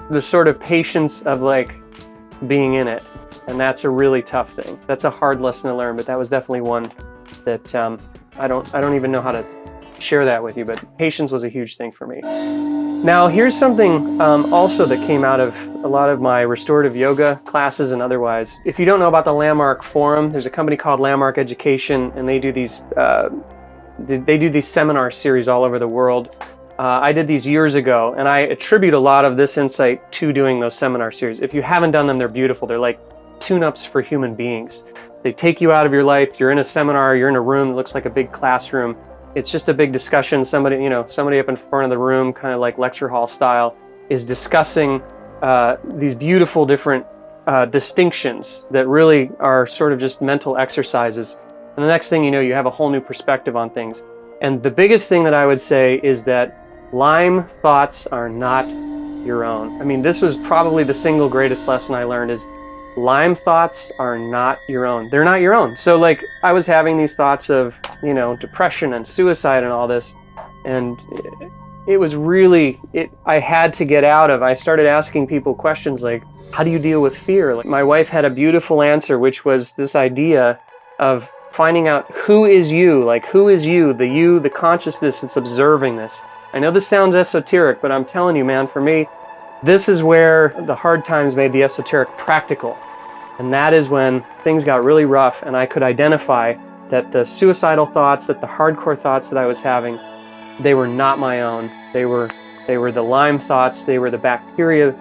the sort of patience of like being in it, and that's a really tough thing. That's a hard lesson to learn, but that was definitely one that I don't even know how to share that with you, but patience was a huge thing for me. Now, here's something also that came out of a lot of my restorative yoga classes and otherwise. If you don't know about the Landmark Forum, there's a company called Landmark Education, and they do these seminar series all over the world. I did these years ago, and I attribute a lot of this insight to doing those seminar series. If you haven't done them, they're beautiful. They're like tune-ups for human beings. They take you out of your life. You're in a seminar, you're in a room that looks like a big classroom. It's just a big discussion. Somebody up in front of the room, kind of like lecture hall style, is discussing these beautiful different distinctions that really are sort of just mental exercises. And the next thing you know, you have a whole new perspective on things. And the biggest thing that I would say is that Lyme thoughts are not your own. I mean, this was probably the single greatest lesson I learned, is Lyme thoughts are not your own. They're not your own. So like, I was having these thoughts of, depression and suicide and all this, and it was really, I had to get out of. I started asking people questions like, how do you deal with fear? Like, my wife had a beautiful answer, which was this idea of finding out who is you, like who is you, the consciousness that's observing this. I know this sounds esoteric, but I'm telling you, man, for me, this is where the hard times made the esoteric practical. And that is when things got really rough, and I could identify that the suicidal thoughts, that the hardcore thoughts that I was having, they were not my own. They were the Lyme thoughts. They were the bacteria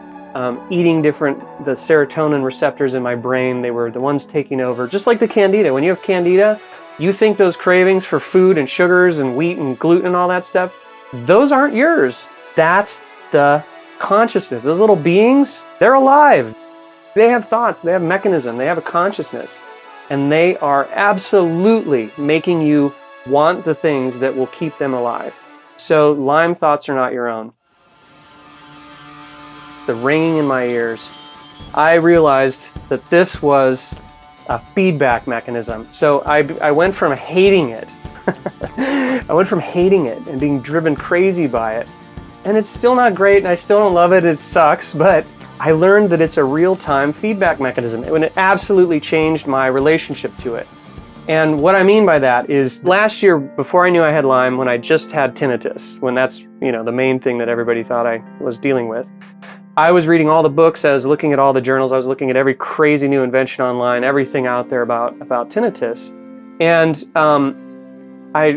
eating the serotonin receptors in my brain. They were the ones taking over. Just like the candida. When you have candida, you think those cravings for food and sugars and wheat and gluten and all that stuff, those aren't yours. That's the consciousness. Those little beings, they're alive. They have thoughts, they have mechanism, they have a consciousness, and they are absolutely making you want the things that will keep them alive. So Lyme thoughts are not your own. It's the ringing in my ears. I realized that this was a feedback mechanism. So I went from hating it. I went from hating it and being driven crazy by it. And it's still not great, and I still don't love it. It sucks, but I learned that it's a real-time feedback mechanism, and it absolutely changed my relationship to it. And what I mean by that is, last year, before I knew I had Lyme, when I just had tinnitus, when that's, the main thing that everybody thought I was dealing with, I was reading all the books, I was looking at all the journals, I was looking at every crazy new invention online, everything out there about tinnitus. And I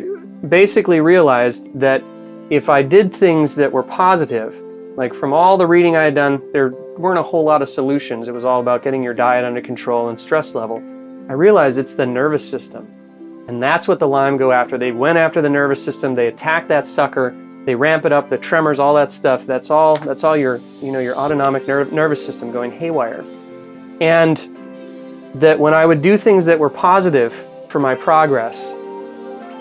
basically realized that if I did things that were positive, like from all the reading I had done, there weren't a whole lot of solutions. It was all about getting your diet under control and stress level. I realized it's the nervous system. And that's what the Lyme go after. They went after the nervous system. They attack that sucker. They ramp it up, the tremors, all that stuff. That's all your, your autonomic nervous system going haywire. And that when I would do things that were positive for my progress,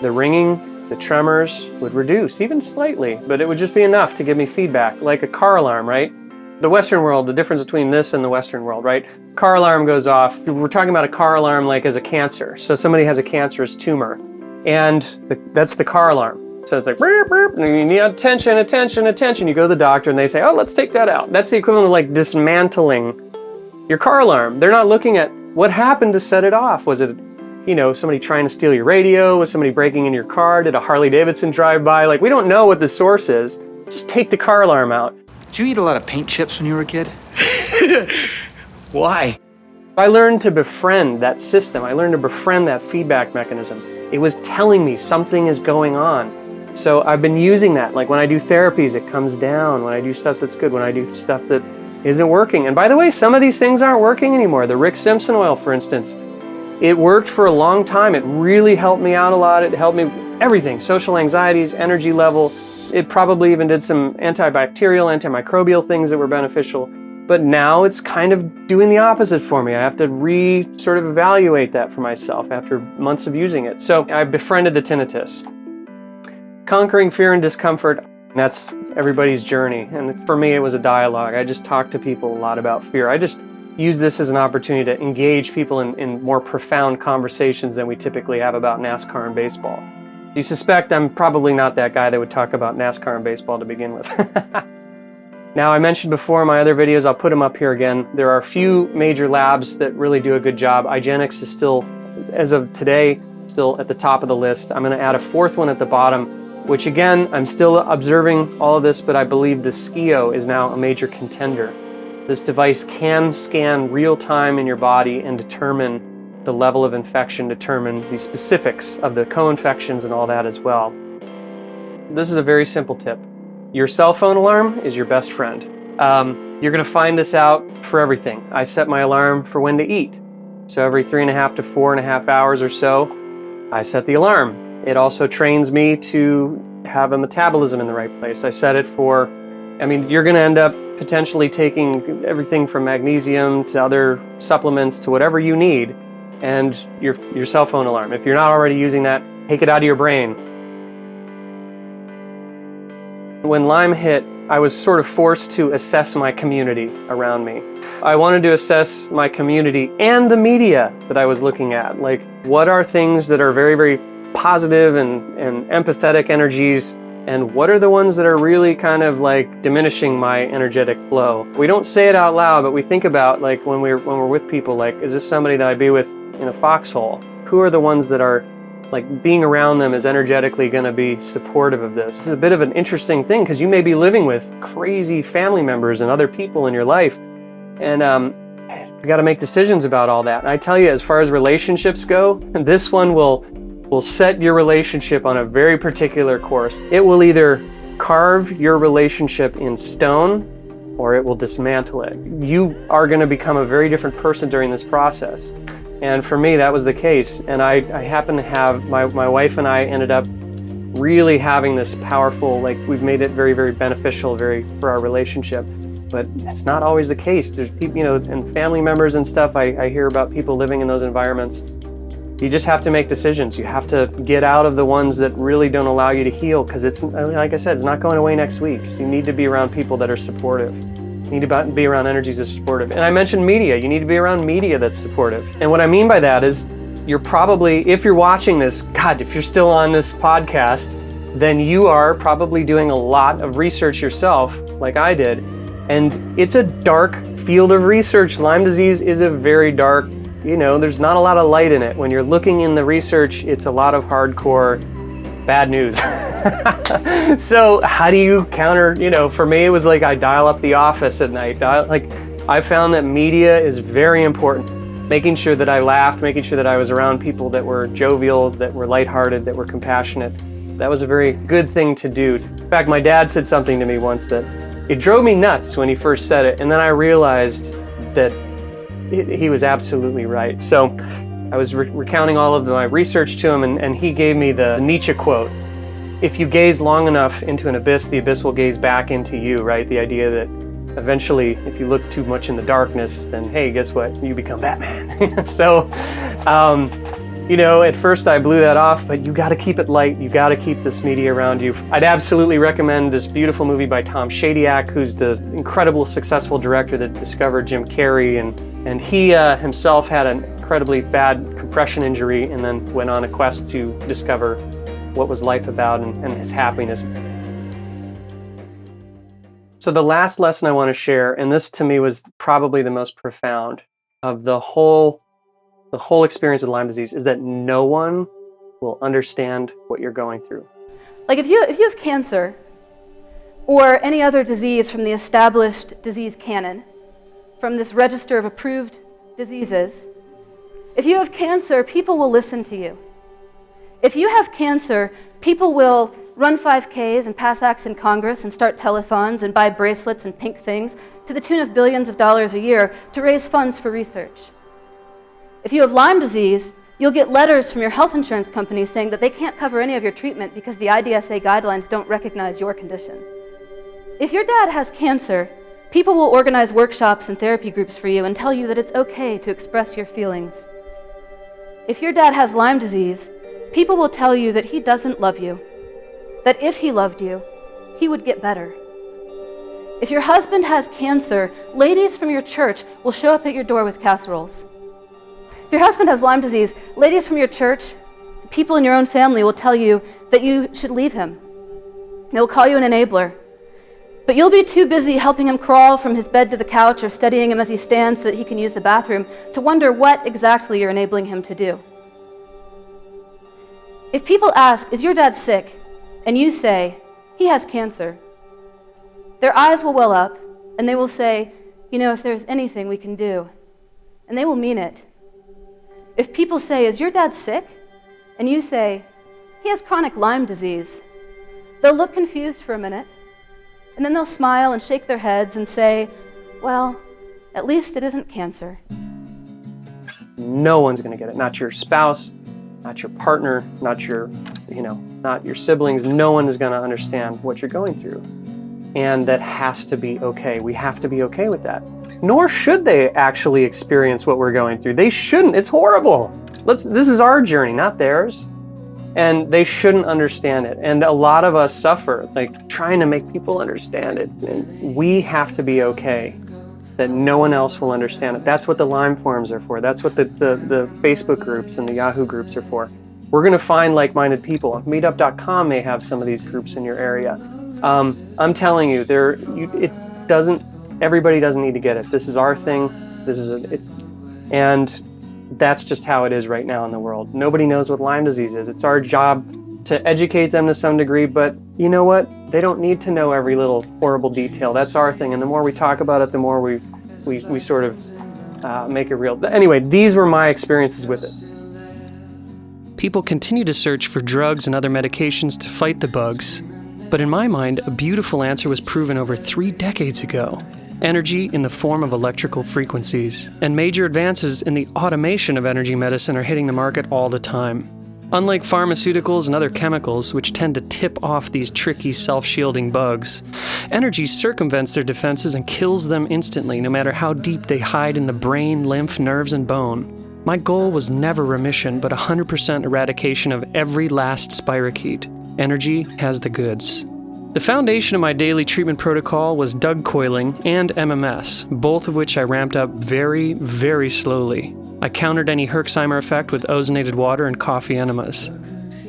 the ringing, the tremors would reduce, even slightly, but it would just be enough to give me feedback, like a car alarm, right? The Western world, the difference between this and the Western world, right? Car alarm goes off. We're talking about a car alarm like as a cancer. So somebody has a cancerous tumor, and that's the car alarm. So it's like, burp, burp, and you need attention, attention, attention. You go to the doctor and they say, oh, let's take that out. That's the equivalent of like dismantling your car alarm. They're not looking at what happened to set it off. Was it somebody trying to steal your radio? Was somebody breaking in your car? Did a Harley Davidson drive by? Like, we don't know what the source is. Just take the car alarm out. Did you eat a lot of paint chips when you were a kid? Why? If I learned to befriend that system. I learned to befriend that feedback mechanism. It was telling me something is going on. So I've been using that. Like when I do therapies, it comes down. When I do stuff that's good, when I do stuff that isn't working. And by the way, some of these things aren't working anymore. The Simpson Oil, for instance, it worked for a long time. It really helped me out a lot. It helped me everything, social anxieties, energy level. It probably even did some antibacterial, antimicrobial things that were beneficial. But now it's kind of doing the opposite for me. I have to sort of evaluate that for myself after months of using it. So I befriended the tinnitus. Conquering fear and discomfort, that's everybody's journey. And for me, it was a dialogue. I just talked to people a lot about fear. I just use this as an opportunity to engage people in more profound conversations than we typically have about NASCAR and baseball. You suspect I'm probably not that guy that would talk about NASCAR and baseball to begin with. Now, I mentioned before in my other videos, I'll put them up here again. There are a few major labs that really do a good job. IGeneX is still, as of today, still at the top of the list. I'm going to add a fourth one at the bottom, which again, I'm still observing all of this, but I believe the SCIO is now a major contender. This device can scan real time in your body and determine the level of infection, determine the specifics of the co-infections and all that as well. This is a very simple tip. Your cell phone alarm is your best friend. You're going to find this out for everything. I set my alarm for when to eat. So every 3.5 to 4.5 hours or so, I set the alarm. It also trains me to have a metabolism in the right place. I set it for, you're going to end up potentially taking everything from magnesium to other supplements to whatever you need, and your cell phone alarm. If you're not already using that, take it out of your brain. When Lyme hit, I was sort of forced to assess my community around me. I wanted to assess my community and the media that I was looking at. Like, what are things that are very, very positive and empathetic energies, and what are the ones that are really kind of like diminishing my energetic flow? We don't say it out loud, but we think about, like, when we're with people, like, is this somebody that I'd be with in a foxhole? Who are the ones that are, like, being around them is energetically going to be supportive of this? It's a bit of an interesting thing because you may be living with crazy family members and other people in your life, and you got to make decisions about all that. And I tell you, as far as relationships go, this one will set your relationship on a very particular course. It will either carve your relationship in stone or it will dismantle it. You are going to become a very different person during this process. And for me, that was the case. And I happen to have, my wife and I ended up really having this powerful, like, we've made it very, very beneficial for our relationship. But it's not always the case. There's people, and family members and stuff, I hear about people living in those environments. You just have to make decisions. You have to get out of the ones that really don't allow you to heal, because it's, like I said, it's not going away next week. So you need to be around people that are supportive. You need to be around energies that are supportive. And I mentioned media. You need to be around media that's supportive. And what I mean by that is, you're probably, if you're watching this, God, if you're still on this podcast, then you are probably doing a lot of research yourself, like I did. And it's a dark field of research. Lyme disease is a very dark, there's not a lot of light in it. When you're looking in the research, it's a lot of hardcore bad news. So how do you counter, for me, it was like I dial up The Office at night. I found that media is very important. Making sure that I laughed, making sure that I was around people that were jovial, that were lighthearted, that were compassionate. That was a very good thing to do. In fact, my dad said something to me once that it drove me nuts when he first said it, and then I realized that he was absolutely right. So I was recounting all of my research to him, and he gave me the Nietzsche quote: if you gaze long enough into an abyss, the abyss will gaze back into you, right? The idea that eventually, if you look too much in the darkness, then hey, guess what? You become Batman. So, at first I blew that off, but you gotta keep it light. You gotta keep this media around you. I'd absolutely recommend this beautiful movie by Tom Shadyac, who's the incredible, successful director that discovered Jim Carrey, and he himself had an incredibly bad compression injury and then went on a quest to discover what was life about and his happiness. So the last lesson I want to share, and this to me was probably the most profound of the whole experience with Lyme disease, is that no one will understand what you're going through. Like if you have cancer or any other disease from the established disease canon, from this register of approved diseases. If you have cancer, people will listen to you. If you have cancer, people will run 5Ks and pass acts in Congress and start telethons and buy bracelets and pink things to the tune of billions of dollars a year to raise funds for research. If you have Lyme disease, you'll get letters from your health insurance company saying that they can't cover any of your treatment because the IDSA guidelines don't recognize your condition. If your dad has cancer, people will organize workshops and therapy groups for you and tell you that it's okay to express your feelings. If your dad has Lyme disease, people will tell you that he doesn't love you, that if he loved you, he would get better. If your husband has cancer, ladies from your church will show up at your door with casseroles. If your husband has Lyme disease, ladies from your church, people in your own family will tell you that you should leave him. They'll call you an enabler. But you'll be too busy helping him crawl from his bed to the couch or studying him as he stands so that he can use the bathroom to wonder what exactly you're enabling him to do. If people ask, "Is your dad sick?" and you say, "He has cancer," their eyes will well up and they will say, "You know, if there's anything we can do," and they will mean it. If people say, "Is your dad sick?" and you say, "He has chronic Lyme disease," they'll look confused for a minute, and then they'll smile and shake their heads and say, "Well, at least it isn't cancer." No one's going to get it. Not your spouse, not your partner, not your siblings. No one is going to understand what you're going through. And that has to be okay. We have to be okay with that. Nor should they actually experience what we're going through. They shouldn't. It's horrible. This is our journey, not theirs. And they shouldn't understand it. And a lot of us suffer, like trying to make people understand it. And we have to be okay that no one else will understand it. That's what the Lyme forums are for. That's what the Facebook groups and the Yahoo groups are for. We're going to find like-minded people. Meetup.com may have some of these groups in your area. I'm telling you, everybody doesn't need to get it. This is our thing. And that's just how it is right now in the world. Nobody knows what Lyme disease is. It's our job to educate them to some degree, but you know what? They don't need to know every little horrible detail. That's our thing. And the more we talk about it, the more we sort of make it real. Anyway, these were my experiences with it. People continue to search for drugs and other medications to fight the bugs. But in my mind, a beautiful answer was proven over 3 decades ago. Energy in the form of electrical frequencies. And major advances in the automation of energy medicine are hitting the market all the time. Unlike pharmaceuticals and other chemicals, which tend to tip off these tricky self-shielding bugs, energy circumvents their defenses and kills them instantly, no matter how deep they hide in the brain, lymph, nerves, and bone. My goal was never remission, but 100% eradication of every last spirochete. Energy has the goods. The foundation of my daily treatment protocol was Doug coiling and MMS, both of which I ramped up very, very slowly. I countered any Herxheimer effect with ozonated water and coffee enemas.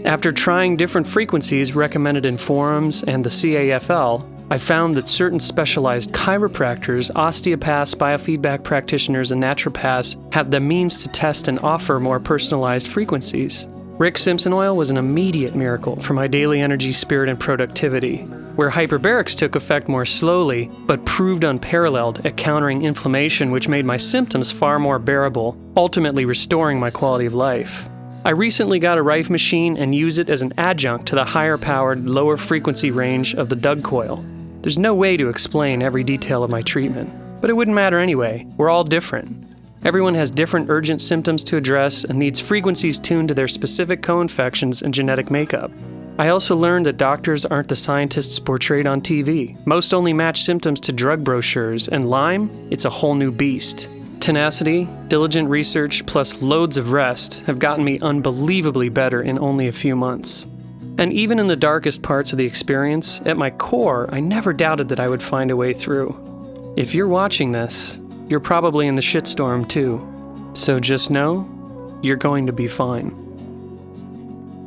After trying different frequencies recommended in forums and the CAFL, I found that certain specialized chiropractors, osteopaths, biofeedback practitioners, and naturopaths have the means to test and offer more personalized frequencies. Simpson Oil was an immediate miracle for my daily energy, spirit, and productivity, where hyperbarics took effect more slowly, but proved unparalleled at countering inflammation, which made my symptoms far more bearable, ultimately restoring my quality of life. I recently got a Rife machine and use it as an adjunct to the higher-powered, lower-frequency range of the Doug Coil. There's no way to explain every detail of my treatment, but it wouldn't matter anyway. We're all different. Everyone has different urgent symptoms to address and needs frequencies tuned to their specific co-infections and genetic makeup. I also learned that doctors aren't the scientists portrayed on TV. Most only match symptoms to drug brochures, and Lyme, it's a whole new beast. Tenacity, diligent research, plus loads of rest have gotten me unbelievably better in only a few months. And even in the darkest parts of the experience, at my core, I never doubted that I would find a way through. If you're watching this, you're probably in the shitstorm too. So just know, you're going to be fine.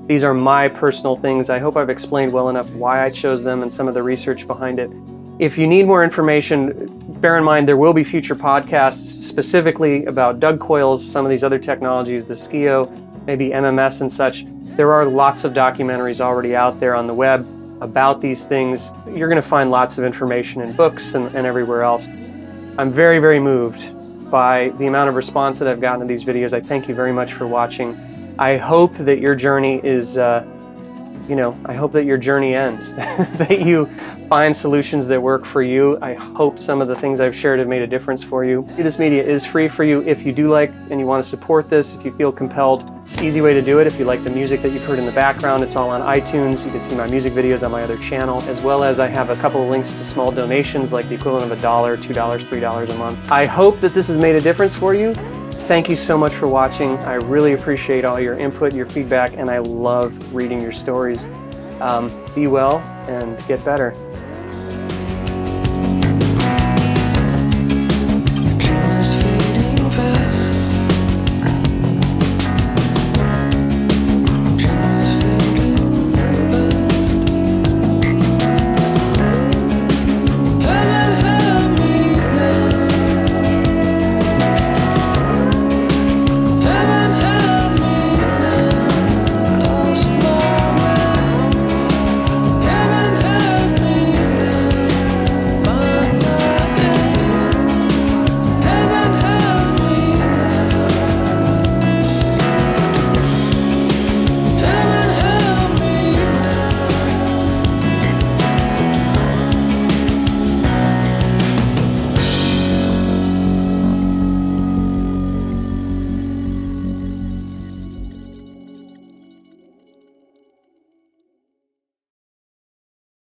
These are my personal things. I hope I've explained well enough why I chose them and some of the research behind it. If you need more information, bear in mind there will be future podcasts specifically about Doug coils, some of these other technologies, the SCIO, maybe MMS and such. There are lots of documentaries already out there on the web about these things. You're going to find lots of information in books and everywhere else. I'm very, very moved by the amount of response that I've gotten to these videos. I thank you very much for watching. I hope that your journey is, I hope that your journey ends, that you find solutions that work for you. I hope some of the things I've shared have made a difference for you. This media is free for you if you do like and you want to support this, if you feel compelled. It's an easy way to do it. If you like the music that you've heard in the background, it's all on iTunes. You can see my music videos on my other channel, as well as I have a couple of links to small donations, like the equivalent of $1, $2, $3 a month. I hope that this has made a difference for you. Thank you so much for watching. I really appreciate all your input, your feedback, and I love reading your stories. Be well and get better.